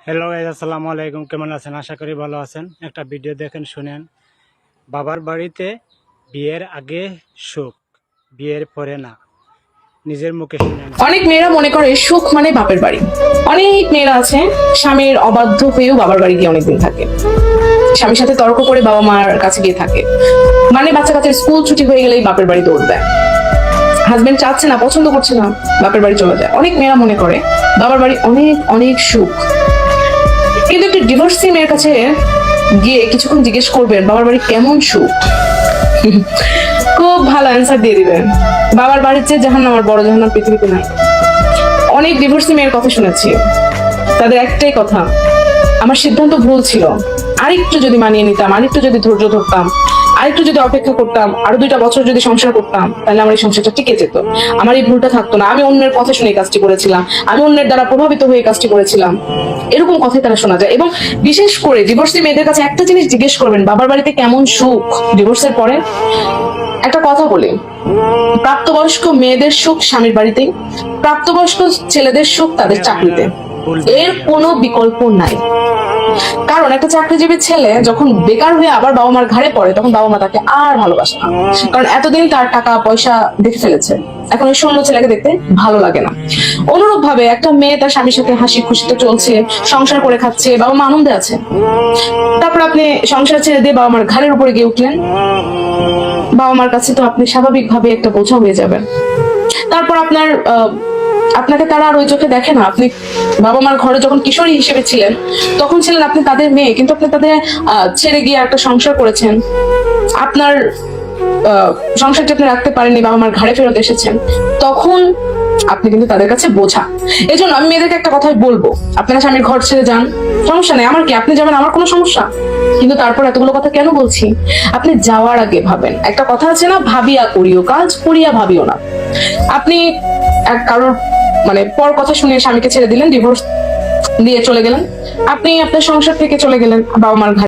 Hello guys, আসসালামু আলাইকুম। কেমন আছেন? আশা করি ভালো আছেন। একটা ভিডিও দেখেন, শুনেন। বাবার বাড়িতে বিয়ের আগে সুখ, বিয়ের পরে না। নিজের মুখে শুনেন। অনেক মেয়েরা মনে করে সুখ মানে বাপের বাড়ি। অনেক মেয়েরা আছে স্বামীর অবাধ্য হয়েও বাবার বাড়ি গিয়ে অনেকদিন থাকে, স্বামীর সাথে তর্ক করে বাবা মার কাছে গিয়ে থাকে, মানে বাচ্চা কাচ্চার স্কুল ছুটি হয়ে গেলেই বাপের বাড়ি দৌড় দেয়। হাজবেন্ড চাচ্ছে না, পছন্দ করছে না, বাপের বাড়ি চলে যায়। অনেক মেয়েরা মনে করে বাবার বাড়ি অনেক অনেক সুখ। কিন্তু একটি ডিভোর্সি মেয়ের কাছে গিয়ে কিছুক্ষণ জিজ্ঞেস করবেন বাবার বাড়ি কেমন সুখ, খুব ভালো অ্যান্সার দিয়ে দিবেন। বাবার বাড়ির চেয়ে জাহান্নাম আর বড় জাহান্নাম পৃথিবীতে নাই। অনেক ডিভোর্সি মেয়ের কথা শুনেছি, তাদের একটাই কথা, আমার সিদ্ধান্ত ভুল ছিল, আরেকটু যদি মানিয়ে নিতাম, আরেকটু যদি ধৈর্য ধরতাম, আরেকটু যদি অপেক্ষা করতাম, আরো 2টা বছর যদি সংসার করতাম, তাহলে আমার এই সংসারটা টিকে যেত, আমার এই ভুলটা থাকতো না, আমি অন্যের কথা শুনে এই কাজটি করেছিলাম, আমি অন্যের দ্বারা প্রভাবিত হয়ে এই কাজটি করেছিলাম। এরকম কথাই তারা শোনা যায়। এবং বিশেষ করে ডিভোর্সি মেয়েদের কাছে একটা জিনিস জিজ্ঞেস করবেন, বাবার বাড়িতে কেমন সুখ ডিভোর্সের পরে। একটা কথা বলি, প্রাপ্তবয়স্ক মেয়েদের সুখ স্বামীর বাড়িতেই, প্রাপ্তবয়স্ক ছেলেদের সুখ তাদের চাকরিতে, এর কোনো বিকল্প নাই। কারণ একটা চাকরিজীবী ছেলে যখন বেকার হয়ে আবার বাবা মার ঘাড়ে পড়ে, তখন বাবা মা তাকে আর ভালোবাসে না, কারণ এতদিন তার টাকা পয়সা দেখে ফেলেছে, এখন এই শূন্য ছেলেকে দেখতে ভালো লাগে না। অনুরূপ ভাবে একটা মেয়ে তার স্বামীর সাথে হাসি খুশিতে চলছে, সংসার করে খাচ্ছে, বাবা মা আনন্দে আছে, তারপর আপনি সংসার ছেড়ে দিয়ে বাবা মার ঘাড়ের উপরে গিয়ে উঠলেন, বাবা মার কাছে তো আপনি স্বাভাবিকভাবে একটা বোঝা হয়ে যাবেন। তারপর আপনাকে তারা আর ওই চোখে দেখে না। আপনি বাবা মার ঘরে যখন কিশোরী হিসেবে ছিলেন, তখন ছিলেন আপনি তাদের মেয়ে, কিন্তু আপনি তাদের ছেড়ে গিয়ে একটা সংসার করেছেন, আপনার সংসারটি আপনি রাখতে পারেননি, বাবা মার ঘাড়ে ফেরত এসেছেন, তখন আপনি কিন্তু তাদের কাছে বোঝা। এই জন্য আমি মেয়েদেরকে একটা কথাই বলবো, আপনারা স্বামীর ঘর ছেড়ে যান, সমস্যা নেই, আমার কি, আপনি যাবেন, আমার কোনো সমস্যা। কিন্তু তারপর এতগুলো কথা কেন বলছি, আপনি যাওয়ার আগে ভাবেন। একটা কথা আছে না, ভাবিয়া করিও কাজ, করিয়া ভাবিও না। আপনি কারোর পর কথা শুনে স্বামীকে ছেড়ে দিলেন, ডিভোর্স দিয়ে চলে গেলেন, আপনি আপনার সংসার থেকে চলে গেলেন বাবা মার ঘাড়ে।